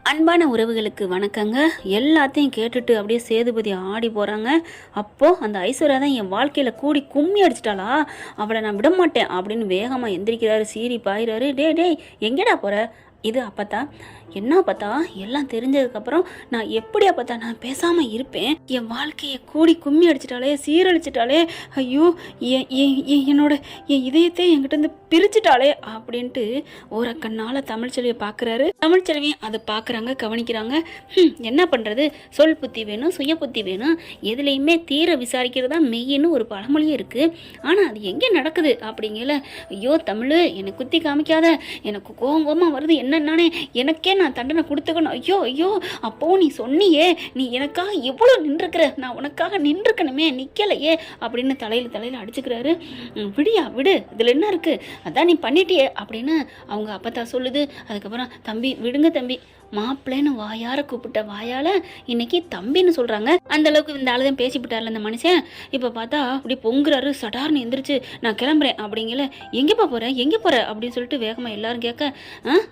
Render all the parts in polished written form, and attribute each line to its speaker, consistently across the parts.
Speaker 1: அன்பான உறவுகளுக்கு வணக்கங்க. எல்லாத்தையும் கேட்டுட்டு அப்படியே சேதுபதி ஆடி போகிறாங்க. அப்போது அந்த ஐஸ்வர்யா தான் என் வாழ்க்கையில் கூடி கும்மி அடிச்சிட்டாளா, அவளை நான் விட மாட்டேன் அப்படின்னு வேகமாக எந்திரிக்கிறாரு. சீரி பாயிறாரு. டே எங்கேடா போகிற? இது அப்பத்தா. என்ன பார்த்தா எல்லாம் தெரிஞ்சதுக்கப்புறம் நான் எப்படி அப்பத்தா நான் பேசாமல் இருப்பேன்? என் வாழ்க்கையை கூடி கும்மி அடிச்சிட்டாலே, சீரழிச்சிட்டாலே, ஐயோ என் இதயத்தை என்கிட்ட பிரிச்சுட்டாலே அப்படின்ட்டு ஒரு கண்ணால் தமிழ்ச்செல்வியை பார்க்குறாரு. தமிழ்ச்செல்வியும் அதை பார்க்குறாங்க, கவனிக்கிறாங்க. என்ன பண்ணுறது, சொல் புத்தி வேணும், சுய புத்தி வேணும், எதுலேயுமே தீர விசாரிக்கிறதா மெய்யின்னு ஒரு பழமொழியும் இருக்குது. ஆனால் அது எங்கே நடக்குது அப்படிங்கல. ஐயோ தமிழ், என்னை குத்தி காமிக்காத, எனக்கு கோவமாக வருது, என்னன்னானே எனக்கே நான் தண்டனை கொடுத்துக்கணும். ஐயோ அப்போ நீ சொன்னியே, நீ எனக்காக எவ்வளோ நின்றுக்கிற, நான் உனக்காக நின்றுக்கணுமே, நிற்கலையே அப்படின்னு தலையில் அடிச்சுக்கிறாரு. விடு, இதில் என்ன இருக்குது, அதான் நீ பண்ணிட்டியே அப்படின்னு அவங்க அப்பத்தா சொல்லுது. அதுக்கப்புறம் தம்பி விடுங்க தம்பி, மாப்பிள்ளைன்னு வாயார கூப்பிட்ட வாயால் இன்னைக்கு தம்பின்னு சொல்கிறாங்க. அந்த அளவுக்கு இந்த ஆளுதான் பேசிவிட்டார்ல அந்த மனுஷன். இப்போ பார்த்தா அப்படி பொங்குறாரு. சடார்னு எந்திரிச்சு நான் கிளம்புறேன் அப்படிங்கல. எங்கேப்பா போகிற அப்படின்னு சொல்லிட்டு வேகமாக எல்லாரும் கேட்க,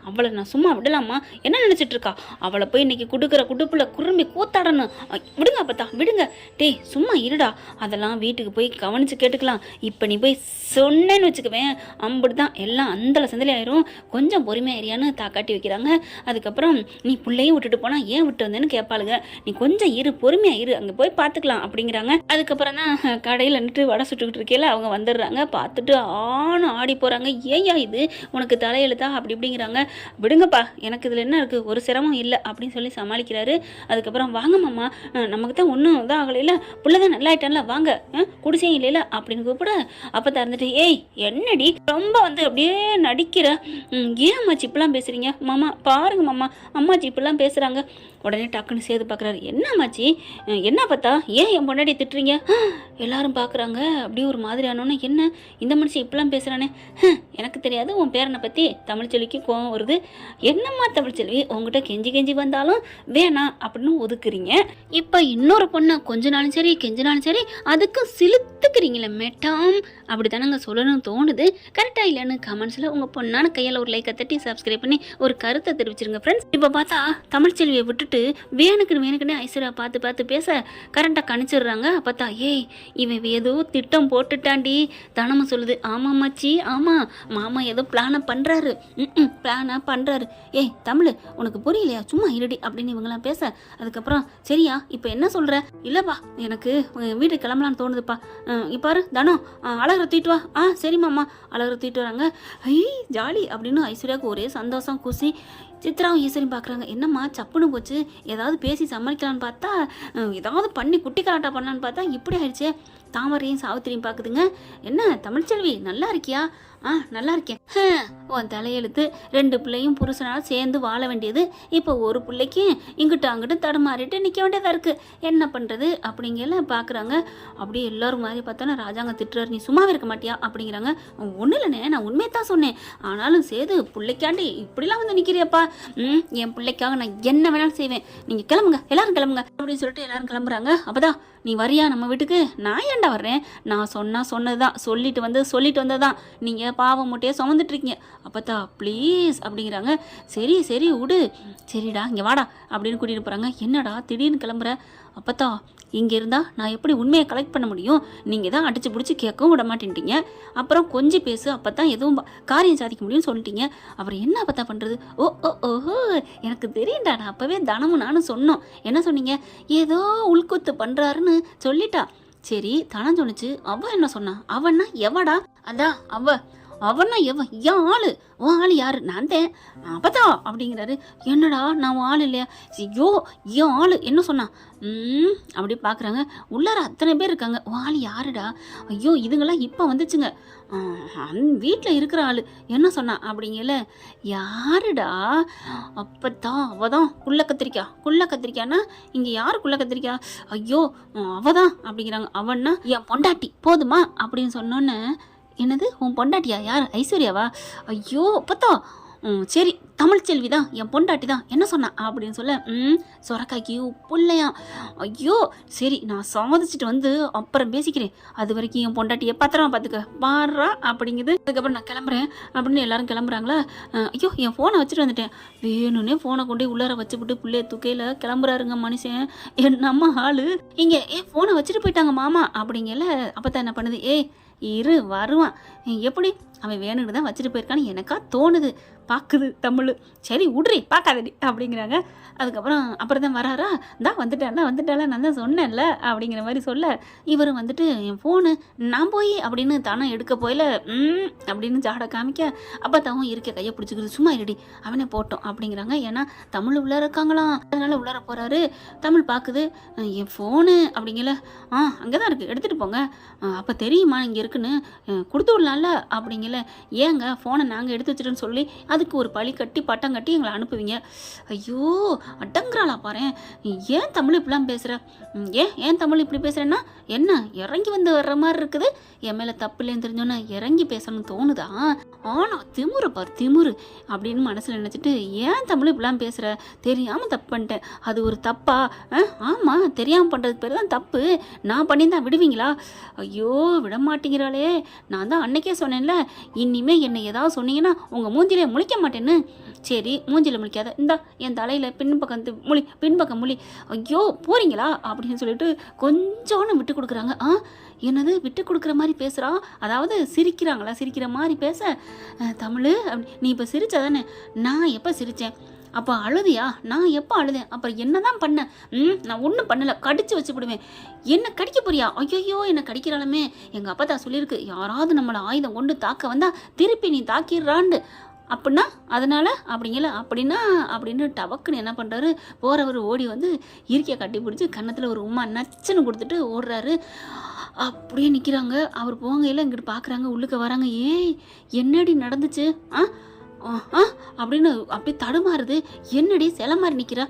Speaker 1: அவளை நான் சும்மா விடலாமா, என்ன நினச்சிட்டு இருக்கா, அவளை போய் இன்னைக்கு குடுக்கிற குடுப்பில் குறும்பி கூத்தாடணும், விடுங்க அப்பத்தா விடுங்க. டேய் சும்மா இருடா, அதெல்லாம் வீட்டுக்கு போய் கவனித்து கேட்டுக்கலாம். இப்போ நீ போய் சொன்னேன்னு வச்சுக்குவேன், அம்புட்டு தான் எல்லாம் அந்தல சந்தலி ஆயிரும், கொஞ்சம் பொறுமையாக ஏரியான்னு தாக்காட்டி வைக்கிறாங்க. அதுக்கப்புறம் நீ பிள்ளையும் விட்டுட்டு போனா ஏன் விட்டு வந்தேன்னு கேட்பாளுங்க, நீ கொஞ்சம் இரு, பொறுமையா இரு, அங்கே போய் பார்த்துக்கலாம் அப்படிங்கிறாங்க. அதுக்கப்புறம் தான் கடையில் நின்று வடை சுட்டுக்கிட்டு இருக்கையில அவங்க வந்துடுறாங்க. பார்த்துட்டு ஆடி போகிறாங்க. ஏயா இது உனக்கு தலையெழுத்தா அப்படி இப்படிங்கிறாங்க. விடுங்கப்பா, எனக்கு இதில் என்ன இருக்குது, ஒரு சிரமம் இல்லை அப்படின்னு சொல்லி சமாளிக்கிறாரு. அதுக்கப்புறம் வாங்க மாமா, நமக்கு தான் ஒன்றும் இதாக ஆகலையில, புள்ள தான் நல்லா ஆயிட்டான்ல, வாங்க குடிசையும் இல்லையில அப்படின்னு கூப்பிட. அப்போ திறந்துட்டு, ஏய் என்னடி ரொம்ப அப்படியே நடிக்கிற, ஏன் அம்மாச்சி இப்பெல்லாம் பேசுறீங்க, மாமா பாருங்க மாமா அம்மாச்சி இப்படிலாம் பேசுகிறாங்க. உடனே டக்குன்னு சேது பார்க்குறாரு. என்ன அம்மாச்சி, என்ன பார்த்தா ஏன் என் பொண்டாட்டி திட்டுறீங்க? எல்லாரும் பார்க்குறாங்க. அப்படியே ஒரு மாதிரி ஆனோன்னு, என்ன இந்த மனுஷன் இப்படிலாம் பேசுகிறானே, எனக்கு தெரியாது உன் பேரனை பற்றி. தமிழ்ச்செல்விக்கு கோவம் வருது. என்னம்மா தமிழ்ச்செல்வி, உங்ககிட்ட கெஞ்சி வந்தாலும் வேணாம் அப்படின்னு ஒதுக்குறீங்க. இப்போ இன்னொரு பொண்ணை கொஞ்ச நாளும் சரி கெஞ்சினாலும் சரி அதுக்கு சிலுத்துக்கிறீங்களே மேட்டாம், அப்படி தானங்க சொல்லணும்னு தோணுது. கரெக்டாக இல்லைன்னு கமெண்ட்ஸில் உங்கள் பொண்ணான கையில் ஒரு லைக்கை தட்டி சப்ஸ்கிரைப் பண்ணி ஒரு கருத்தை தெரிவிச்சிருங்க ஃப்ரெண்ட்ஸ். இப்போ பார்த்தா தமிழ்ச்செல்வியை விட்டுட்டு வேணுக்குன்னு ஐஸ்வர்யா பார்த்து பேச கரெக்டாக கணிச்சிடுறாங்க. பார்த்தா ஏய் இவன் ஏதோ திட்டம் போட்டுட்டாண்டி. தனமும் சொல்லுது, ஆமாம் மச்சி, ஆமாம் மாமா ஏதோ பிளானை பண்ணுறாரு. ஏய் தமிழ் உனக்கு புரியலையா, சும்மா இருடி அப்படின்னு இவங்கெல்லாம் பேச. அதுக்கப்புறம் சரியா இப்போ என்ன சொல்கிற? இல்லைப்பா எனக்கு வீட்டுக்கு கிளம்பலான்னு தோணுதுப்பா. இப்பாரு தனம் அழகரை தூக்கிட்டு வா. சரி மாமா. அழகரை தூக்கிட்டு வராங்க. ஐ ஜாலி அப்படின்னு ஐஸ்வர்யாவுக்கு ஒரே சந்தோஷம், குசி. சித்ராவும் ஈஸ்வரியும் பார்க்குறாங்க. என்னம்மா சப்புன்னு போச்சு, ஏதாவது பேசி சமாளிக்கலான்னு பார்த்தா, ஏதாவது பண்ணி குட்டி கலாட்டா பண்ணலான்னு பார்த்தா இப்படி ஆயிடுச்சே. தாமரையும் சாவித்திரியும் பார்க்குதுங்க. என்ன தமிழ்ச்செல்வி நல்லா இருக்கியா? நல்லா இருக்கேன். உன் தலையெழுத்து, 2 பிள்ளையும் புருஷனால் சேர்ந்து வாழ வேண்டியது, இப்போ ஒரு பிள்ளைக்கு இங்கிட்ட அங்கிட்ட தடுமாறிட்டு நிற்க வேண்டியதாக இருக்குது, என்ன பண்ணுறது அப்படிங்கல பார்க்குறாங்க. அப்படியே எல்லோரும் மாதிரி பார்த்தோன்னா ராஜாங்க திட்டுறாரு. நீ சும்மாவே இருக்க மாட்டியா அப்படிங்கிறாங்க. ஒன்றும் இல்லைண்ணே, நான் உண்மையை தான் சொன்னேன், ஆனாலும் சேது பிள்ளைக்காண்டி இப்படிலாம் வந்து நிற்கிறியப்பா. என் பிள்ளைக்காக நான் என்ன வேணாலும் செய்வேன், நீங்கள் கிளம்புங்க, எல்லாரும் கிளம்புங்க அப்படின்னு சொல்லிட்டு எல்லாரும் கிளம்புறாங்க. அப்போதான் நீ வரியா நம்ம வீட்டுக்கு? நான் ஏன்டா வர்றேன், நான் சொன்னதுதான், சொல்லிட்டு வந்ததான், நீங்கள் பாவம் மூட்டையை சுமந்துட்டு இருக்கீங்க. அப்பத்தா ப்ளீஸ் அப்படிங்கிறாங்க. சரி விடு, சரிடா இங்கே வாடா அப்படின்னு கூட்டிகிட்டு போகிறாங்க. என்னடா திடீர்னு கிளம்புற? அப்பத்தா இங்கே இருந்தால் நான் எப்படி உண்மையை கலெக்ட் பண்ண முடியும், நீங்கள் தான் அடிச்சு பிடிச்சி கேட்கவும் விட மாட்டேன்ட்டீங்க, அப்புறம் கொஞ்சம் பேசு அப்போ தான் எதுவும் காரியம் சாதிக்க முடியும்னு சொல்லிட்டீங்க, அப்புறம் என்ன அப்பத்தா பண்ணுறது? ஓஹோ எனக்கு தெரியும்டா, நான் அப்போவே தனமும் நானும் சொன்னோம். என்ன சொன்னீங்க? ஏதோ உள்குத்து பண்ணுறாருன்னு சொல்லிட்டா. சரி தனம் சொன்னிச்சு, அவ என்ன சொன்னா? அவன்னா எவடா? அதான் அவன்னா எவன்? என் ஆளு. உன் ஆள் யாரு? நான் தான். அப்பதா அப்படிங்கிறாரு. என்னடா நான் ஆள் இல்லையா? ஐயோ என் ஆளு என்ன சொன்னா? அப்படி பார்க்குறாங்க. உள்ளார அத்தனை பேர் இருக்காங்க. உன் ஆள் யாருடா? ஐயோ இதுங்கெல்லாம் இப்போ வந்துச்சுங்க. வீட்டில் இருக்கிற ஆள் என்ன சொன்னா அப்படிங்கல. யாருடா? அப்பதான் அவதான் குள்ள கத்திரிக்கானா இங்கே யாரு குள்ள கத்திரிக்கா? ஐயோ அவதான் அப்படிங்கிறாங்க. அவன்னா என் பொண்டாட்டி போதுமா அப்படின்னு சொன்னோன்னு, என்னது உன் பொண்டாட்டியா? யார்? ஐஸ்வர்யாவா? ஐயோ அப்பத்தா சரி தமிழ் செல்வி தான் என் பொண்டாட்டி தான் என்ன சொன்னா அப்படின்னு சொல்ல சொரக்காய்க்கு உப்பு இல்லையா, ஐயோ சரி நான் சாதிச்சுட்டு வந்து அப்புறம் பேசிக்கிறேன், அது வரைக்கும் என் பொண்டாட்டியை பத்திரமா பார்த்துக்க பாடுறா அப்படிங்குது. அதுக்கப்புறம் நான் கிளம்புறேன் அப்படின்னு எல்லாரும் கிளம்புறாங்களா. ஐயோ என் ஃபோனை வச்சுட்டு வந்துட்டேன், வேணும்னே ஃபோனை கொண்டு உள்ளார வச்சுவிட்டு பிள்ளைய தூக்கையில் கிளம்புறாருங்க மனுஷன். என்னம்மா ஆளு இங்கே ஃபோனை வச்சுட்டு போயிட்டாங்க மாமா அப்படிங்கல. அப்போ தான் என்ன பண்ணுது, இரு வருவான், எப்படி அவன் வேணுன்னு தான் வச்சுட்டு போயிருக்கான்னு எனக்கா தோணுது, பார்க்குது தமிழ், சரி விட்றி பார்க்காதடி அப்படிங்கிறாங்க. அதுக்கப்புறம் அப்புறம் தான் வராரா, தான் வந்துட்டால நான் தான் சொன்னேன்ல அப்படிங்கிற மாதிரி சொல்ல, இவரும் வந்துட்டு என் ஃபோனு நான் போய் அப்படின்னு தானே எடுக்க போயில அப்படின்னு ஜாட காமிக்க, அப்போ தான் இருக்க கையை பிடிச்சிக்கிறது, சும்மா இருடி அவனே போட்டோம் அப்படிங்கிறாங்க. ஏன்னா தமிழ் உள்ளார இருக்காங்களாம், அதனால உள்ளார போகிறாரு. தமிழ் பார்க்குது, என் ஃபோனு அப்படிங்கல, அங்கே தான் இருக்குது எடுத்துகிட்டு போங்க, அப்போ தெரியுமா இங்கே இருக்குன்னு கொடுத்து விடலாம்ல அப்படிங்கல. ஏங்க ஃபோனை நாங்கள் எடுத்து வச்சுட்டோன்னு சொல்லி அதுக்கு ஒரு பழி கட்டி பட்டம் கட்டி எங்களை அனுப்புவீங்க. ஐயோ அடங்குறாளா பாரு, ஏன் தமிழ் இப்படிலாம் பேசுகிற, ஏன் தமிழ் இப்படி பேசுகிறேன்னா என்ன இறங்கி வந்து வர்ற மாதிரி இருக்குது, என் மேலே தப்பு இல்லைன்னு தெரிஞ்சோன்னே இறங்கி பேசணும்னு தோணுதா, ஆனால் திமுரு பார் திமுரு அப்படின்னு மனசில் நினச்சிட்டு ஏன் தமிழ் இப்படிலாம் பேசுகிற, தெரியாமல் தப்பு பண்ணிட்டேன், அது ஒரு தப்பா, ஆமாம் தெரியாமல் பண்ணுறது பேர் தான் தப்பு, நான் பண்ணியிருந்தா விடுவீங்களா, ஐயோ விட மாட்டேங்கிறாளே, நான் தான் அன்னைக்கே சொன்னேன்ல இனிமே என்னை ஏதாவது சொன்னீங்கன்னா உங்கள் மூஞ்சிலே முழிக்க மாட்டேன்னு, சரி மூஞ்சில முழிக்காத, இந்தா என் தலையில் பின்பக்கம் முழி, ஐயோ போறீங்களா அப்படின்னு சொல்லிட்டு கொஞ்சோன்னு விட்டு கொடுக்குறாங்க. என்னது விட்டு கொடுக்குற மாதிரி பேசுகிறா, அதாவது சிரிக்கிறாங்களா, சிரிக்கிற மாதிரி பேச, தமிழ் நீ இப்போ சிரிச்சா தானே, நான் எப்போ சிரித்தேன், அப்போ அழுதியா, நான் எப்போ அழுதேன், அப்புறம் என்ன தான் பண்ணேன், நான் ஒன்றும் பண்ணலை, கடிச்சு வச்சு விடுவேன், என்ன கடிக்க போறியா, ஐயோ என்னை கடிக்கிறாலுமே, எங்கள் அப்பா தான் சொல்லியிருக்கு யாராவது நம்மளை ஆயுதம் கொண்டு தாக்க வந்தால் திருப்பி நீ தாக்கிடுறாண்டு, அப்படின்னா அதனால அப்படிங்கல அப்படின்னா அப்படின்னு டபக்குன்னு என்ன பண்ணுறாரு, போகிறவர் ஓடி வந்து இருக்கையை கட்டி பிடிச்சி கன்னத்தில் ஒரு உமா நச்சுன்னு கொடுத்துட்டு ஓடுறாரு. அப்படியே நிற்கிறாங்க. அவர் போகையில் இங்கிட்டு பார்க்குறாங்க, உள்ளுக்க வராங்க, என்னடி நடந்துச்சு அப்படின்னு அப்படியே தடுமாறுது, என்னடி சில மாதிரி நிற்கிறா,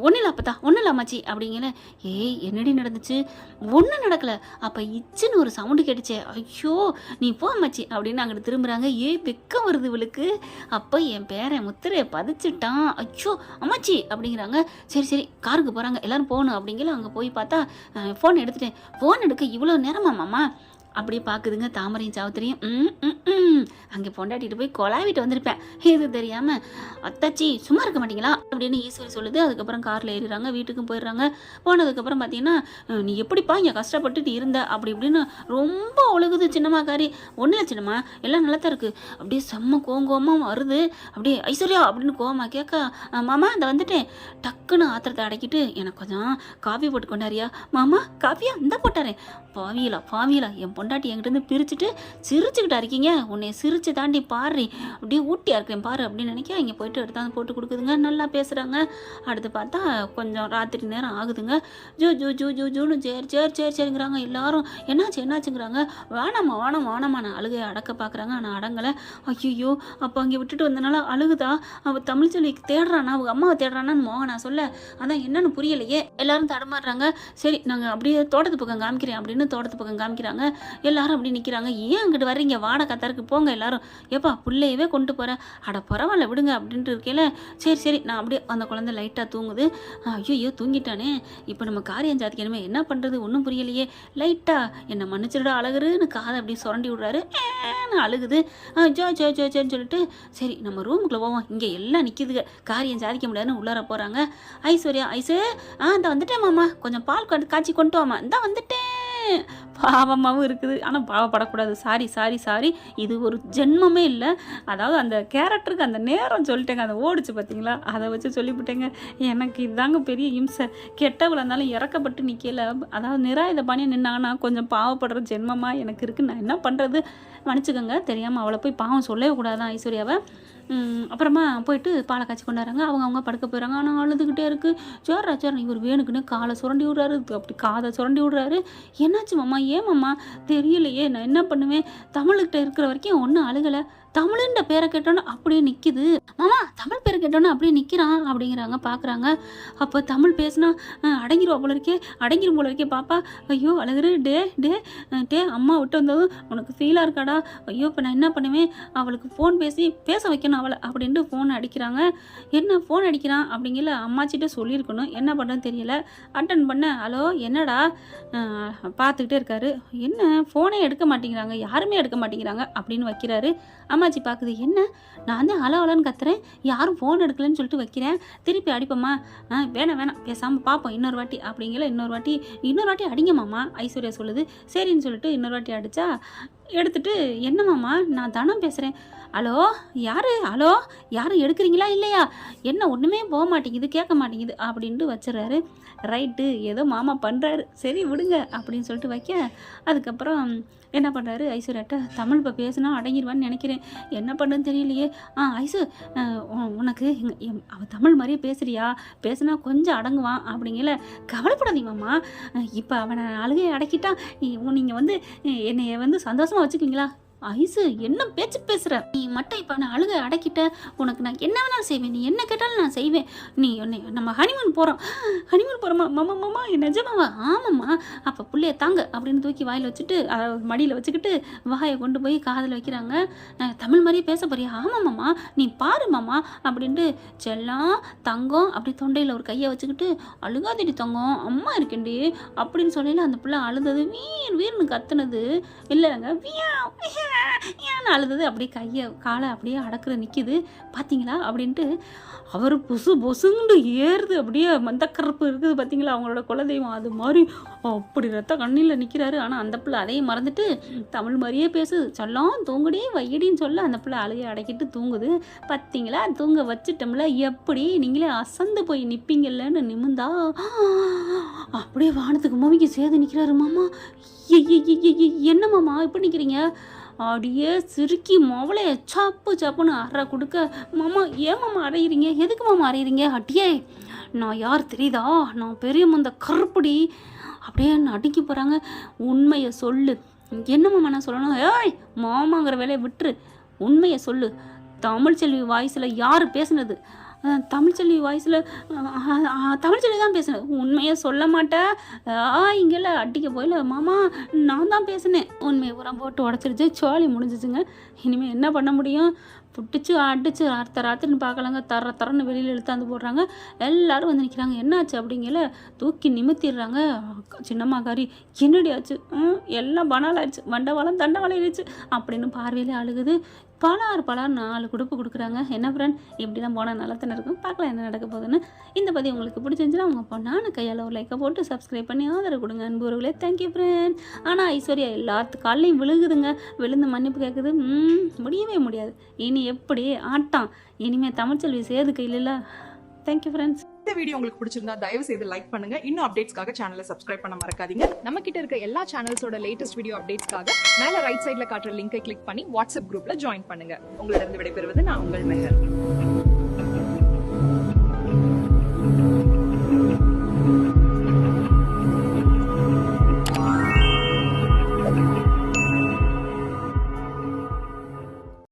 Speaker 1: ஒன்றும் இல்லை அப்பத்தா ஒன்றும் இல்லை அம்மாச்சி அப்படிங்கல. என்னடி நடந்துச்சு, ஒன்றும் நடக்கலை, அப்போ இச்சுன்னு ஒரு சவுண்டு கேட்டுச்சே, ஐயோ நீ போ அம்மாச்சி அப்படின்னு அங்கிட்டு திரும்புகிறாங்க. வெக்கம் வருது இவளுக்கு, அப்போ என் பேரன் முத்திரையை பதிச்சுட்டான், ஐயோ அம்மாச்சி அப்படிங்கிறாங்க. சரி காருக்கு போகிறாங்க எல்லாரும் போகணும் அப்படிங்கல. அங்கே போய் பார்த்தா ஃபோன் எடுத்துட்டேன், ஃபோன் எடுக்க இவ்வளோ நேரமாம்மா அப்படியே பார்க்குதுங்க தாமரையும் சாவத்திரியும். அங்கே பொண்டாட்டிட்டு போய் கொலாவிட்டு வந்திருப்பேன், இது தெரியாமல் அத்தாச்சி சும்மா இருக்க மாட்டீங்களா அப்படின்னு ஈஸ்வரி சொல்லுது. அதுக்கப்புறம் காரில் ஏறிடுறாங்க, வீட்டுக்கும் போயிடுறாங்க. போனதுக்கப்புறம் பார்த்தீங்கன்னா நீ எப்படிப்பா இங்கே கஷ்டப்பட்டுட்டு இருந்த அப்படி இப்படின்னு ரொம்ப ஒழுகுது சின்னம்மாக்காரி. ஒன்றும் இல்லை சின்னம்மா எல்லாம் நல்லா தான் இருக்குது, அப்படியே செம்ம கோவமாக வருது, அப்படியே ஐஸ்வர்யா அப்படின்னு கோவமாக கேட்க, மாமா இந்த வந்துட்டேன், டக்குன்னு ஆத்திரத்தை அடக்கிட்டு எனக்கு கொஞ்சம் காஃபி போட்டு கொண்டாரியா, மாமா காஃபியா இந்த போட்டாரேன், பாவியலா என் பொண்டாட்டி என்கிட்ட பிரிச்சுட்டு சிரிச்சுக்கிட்டா இருக்கீங்க, உன்னை சிரிச்சு தாண்டி பாரு அப்படியே ஊட்டியா இருக்கிறேன் பாரு அப்படின்னு நினைக்க இங்கே போயிட்டு எடுத்தாந்து போட்டு கொடுக்குதுங்க. நல்லா பேசுகிறாங்க. அடுத்து பார்த்தா கொஞ்சம் ராத்திரி நேரம் ஆகுதுங்க. ஜூன்னு சரிங்கிறாங்க எல்லாரும். என்னாச்சுங்கிறாங்க. வேணாமா நான் அழுகையை அடக்க பார்க்குறாங்க, ஆனால் அடங்கலை. ஐயோ அப்போ அங்கே விட்டுட்டு வந்தனால அழுகுதா, அவள் தமிழ் சொல்லி தேடுறானா, அவங்க அம்மாவை தேடுறானான்னு மோகனா சொல்ல, அதான் என்னன்னு புரியலையே. எல்லாரும் தடுமாறுறாங்க. சரி நாங்கள் அப்படியே தோட்டத்து பக்கம் காமிக்கிறேன் அப்படின்னு தோட்டத்து பக்கம் காமிக்கிறாங்க. எல்லாரும் அப்படி நிற்கிறாங்க. ஏன் அங்கிட்டு வர்றீங்க, வாடகை கத்தாருக்கு போங்க எல்லாரும், ஏப்பா பிள்ளையவே கொண்டு போகிறேன், அட பரவாயில்ல விடுங்க அப்படின்ட்டு இருக்கையில, சரி நான் அப்படியே அந்த குழந்தை லைட்டாக தூங்குது. ஐயோ தூங்கிட்டானே, இப்போ நம்ம காரியம் சாதிக்கணுமே, என்ன பண்ணுறது ஒன்றும் புரியலையே. லைட்டாக என்னை மன்னிச்சிட அழகுன்னு காதை அப்படியே சுரண்டி விடுறாரு, அழுகுது. ஜோன்னு சொல்லிட்டு சரி நம்ம ரூமுக்குள்ளே போவோம், இங்கே எல்லாம் நிற்கிதுங்க, காரியம் சாதிக்க முடியாதுன்னு உள்ளார போகிறாங்க. ஐஸ்வர்யா இந்த வந்துட்டேன் மாமா, கொஞ்சம் பால் காய்ச்சி கொண்டு வாமா, இந்த வந்துட்டேன். பாவமாகவும் இருக்குது, ஆனால் பாவப்படக்கூடாது, சாரி இது ஒரு ஜென்மமே இல்லை, அதாவது அந்த கேரக்டருக்கு அந்த நேரம் சொல்லிட்டேங்க, அதை ஓடிச்சு பார்த்தீங்களா, அதை வச்சு சொல்லிவிட்டேங்க. எனக்கு இதுதாங்க பெரிய இம்சை, கெட்டவள இருந்தாலும் இறக்கப்பட்டு நிற்கல, அதாவது நிராயுத பாணியாக நின்னாங்கன்னா கொஞ்சம் பாவப்படுற ஜென்மமாக எனக்கு இருக்குது, நான் என்ன பண்ணுறது மன்னிச்சுக்கோங்க, தெரியாமல் அவளை போய் பாவம் சொல்லவே கூடாதான் ஐஸ்வர்யாவை. அப்புறமா போயிட்டு பாலை காய்ச்சி கொண்டாடுறாங்க. அவங்க படுக்க போயிடறாங்க. ஆனால் அழுதுகிட்டே இருக்குது. சோறா இவர் வேணுக்குன்னு காலை சுரண்டி விடுறாரு, அப்படி காதை சுரண்டி விடுறாரு. என்னாச்சு மாமா, ஏன் மாமா தெரியலையே, நான் என்ன பண்ணுவேன், தமிழ்கிட்ட இருக்கிற வரைக்கும் ஒன்றும் அழுகலை, தமிழ்ன்ற பேரை கேட்டோன்னே அப்படியே நிற்கிது. மாமா தமிழ் பேரை கேட்டோன்னே அப்படியே நிற்கிறான் அப்படிங்கிறாங்க. பார்க்குறாங்க. அப்போ தமிழ் பேசுனா அடங்கிடுவா போல இருக்கே, அடங்கிடும் போல இருக்கே பாப்பா. ஐயோ அழகுரு. டே அம்மா விட்டு வந்ததும் உனக்கு ஃபீலாக இருக்காடா? ஐயோ இப்போ நான் என்ன பண்ணுவேன்? அவளுக்கு ஃபோன் பேச வைக்கணும் அவளை அப்படின்ட்டு ஃபோன் அடிக்கிறாங்க. என்ன ஃபோன் அடிக்கிறான் அப்படிங்கிற அம்மாச்சிட்ட சொல்லியிருக்கணும். என்ன பண்ணுறதுன்னு தெரியல. அட்டன் பண்ண. ஹலோ என்னடா? பார்த்துக்கிட்டே இருக்காரு. என்ன ஃபோனே எடுக்க மாட்டேங்கிறாங்க, யாருமே எடுக்க மாட்டேங்கிறாங்க அப்படின்னு வைக்கிறாரு. அம்மாச்சி பார்க்குது. என்ன நான் தான் அலன்னு கத்துறேன், யாரும் ஃபோன் எடுக்கலன்னு சொல்லிட்டு வைக்கிறேன், திருப்பி அடிப்போம்மா? வேணாம் பேசாமல் பார்ப்போம் இன்னொரு வாட்டி அப்படிங்கிற. இன்னொரு வாட்டி அடிங்கம்மாம்மா ஐஸ்வர்யா சொல்லுது. சரின்னு சொல்லிட்டு இன்னொரு வாட்டி அடித்தா எடுத்துட்டு, என்னம்மாம்மா நான் தனம் பேசுகிறேன். ஹலோ யாரும் எடுக்கிறீங்களா இல்லையா? என்ன ஒன்றுமே போக மாட்டேங்குது, கேட்க மாட்டேங்குது அப்படின்ட்டு வச்சிடறாரு. ரைட்டு ஏதோ மாமா பண்ணுறாரு, சரி விடுங்க அப்படின்னு சொல்லிட்டு வைக்க, அதுக்கப்புறம் என்ன பண்ணுறாரு? ஐஸ்வர்யாட்ட தமிழ் இப்போ பேசுனா அடங்கிடுவான்னு நினைக்கிறேன், என்ன பண்ணுறதுன்னு தெரியலையே. ஐசு உனக்கு அவன் தமிழ் மாதிரியே பேசுனா கொஞ்சம் அடங்குவான் அப்படிங்கல. கவலைப்படாதீங்கம்மா, இப்போ அவனை அழுகையை அடக்கிட்டா நீங்கள் என்னைய சந்தோஷமாக வச்சுக்குவீங்களா? ஐசு என்ன பேச்சு பேசுகிற? நீ மட்டும் இப்போ நான் அழுகை அடக்கிட்ட, உனக்கு நான் என்ன வேணாலும் செய்வேன், நீ என்ன கேட்டாலும் நான் செய்வேன். நீ நம்ம ஹனிமூன் போகிறோமா? மாமா நிஜமாவா? ஆமாம்மா. அப்போ பிள்ளைய தாங்க அப்படின்னு தூக்கி வாயில் வச்சுட்டு மடியில் வச்சுக்கிட்டு வாயை கொண்டு போய் காதில் வைக்கிறாங்க. தமிழ் மாதிரியே பேச போறியா? ஆமாம்மாம்மா நீ பாரு மாமா அப்படின்ட்டு செல்லம் தங்கம் அப்படி தொண்டையில் ஒரு கையை வச்சுக்கிட்டு, அழுகாதடி தங்கம் அம்மா இருக்கேன்டி அப்படின்னு சொல்லல. அந்த பிள்ளை அழுதது வீர்னு கத்துனது இல்லைங்க, ஏன்னு அழுதது. அப்படியே காலை அப்படியே அடக்குற நிற்கிது. பார்த்தீங்களா அப்படின்ட்டு அவர் பொசுண்டு ஏறுது. அப்படியே மந்தக்கரப்பு இருக்குது பார்த்தீங்களா அவங்களோட குலதெய்வம், அது மாதிரி அப்படி ரத்த கண்ணில் நிற்கிறாரு. ஆனால் அந்த பிள்ளை அதையும் மறந்துட்டு தமிழ் மாதிரியே பேசு, சொல்லாம் தூங்குடி வையடின்னு சொல்ல அந்த பிள்ளை அழுகையை அடக்கிட்டு தூங்குது. பார்த்தீங்களா தூங்க வச்சுட்டோம்ல, எப்படி நீங்களே அசந்து போய் நிற்பீங்கல்லன்னு நிமிந்தா அப்படியே வானத்துக்கு மூமிக்கு சேர்ந்து நிற்கிறாரு. மாமா என்ன மாமா இப்போ நிற்கிறீங்க? அப்படியே சிரிக்கி மொவளை சப்புன்னு அற கொடுக்க, மாமா ஏன் மாமா அறையிறீங்க? எதுக்கு மாமா அறையிறீங்க? அட்டியே நான் யார் தெரியுதா? நான் பெரிய அந்த கருப்படி அப்படியே நடுக்கி போகிறாங்க. உண்மையை சொல்லு. என்ன மாமா நான் சொல்லணும்? ஏய் மாமாங்கிற வேலையை விட்டுரு, உண்மையை சொல்லு. தமிழ்ச்செல்வி வாய்ஸில் யார் பேசுனது? தமிழ்ச்செல்வி வாய்ஸில் தமிழ்ச்செல்வி தான் பேசுனேன். உண்மையை சொல்ல மாட்டேன் இங்கேல அடிக்க போயில. மாமா நான் தான் பேசினேன். உண்மையை உரம் போட்டு உடச்சிருச்சு, சோழி முடிஞ்சிச்சுங்க. இனிமேல் என்ன பண்ண முடியும்? புட்டிச்சு அடிச்சு ராத்திரின்னு பார்க்கலாங்க. தரன்னு வெளியில் இழுத்தாந்து போடுறாங்க. எல்லாரும் வந்து நிற்கிறாங்க. என்னாச்சு அப்படிங்கல தூக்கி நிமித்திடுறாங்க. சின்னம்மா காரி என்னடி ஆச்சு? எல்லாம் பனாலாச்சு, வண்டவாளம் தண்டவாளையிடுச்சு அப்படின்னு பார்வையிலே அழுகுது. பலார் 4 குடுப்பு கொடுக்குறாங்க. என்ன ஃப்ரெண்ட், இப்படி தான் போனால் நல்லா தானே இருக்கும். பார்க்கலாம் என்ன நடக்க போகுதுன்னு. இந்த பதிவு உங்களுக்கு பிடிச்சிருந்துச்சுன்னா உங்கள் பொண்ணான கையால் ஒரு லைக்கை போட்டு சப்ஸ்கிரைப் பண்ணி ஆதரவு கொடுங்க அன்புறவுகளே. Thank you friend. ஆனால் ஐஸ்வர்யா எல்லாத்து காலையும் விழுகுதுங்க. விழுந்து மன்னிப்பு கேட்குது. முடியவே முடியாது. இனி எப்படி ஆட்டம்? இனிமேல் தமிழ்ச்செல்வி சேது கையில் இல்லை. Thank you friends.
Speaker 2: இந்த வீடியோ உங்களுக்கு பிடிச்சிருந்தா தயவு செய்து லைக் பண்ணுங்க. இன்னும் அப்டேட்ஸ்க்காக சேனலை சப்ஸ்கிரைப் பண்ண மறக்காதீங்க.
Speaker 3: நம்ம கிட்ட இருக்க எல்லா சேனல்ஸோட லேட்டஸ்ட் வீடியோ அப்டேட்ஸ்க்காக மேல ரைட் சைடுல காட்டுற லிங்கை கிளிக் பண்ணி வாட்ஸ்அப் குரூப்ல ஜாயின் பண்ணுங்க.
Speaker 2: உங்களிடம் விடைபெறுவது நான் உங்கள் மெஹர்.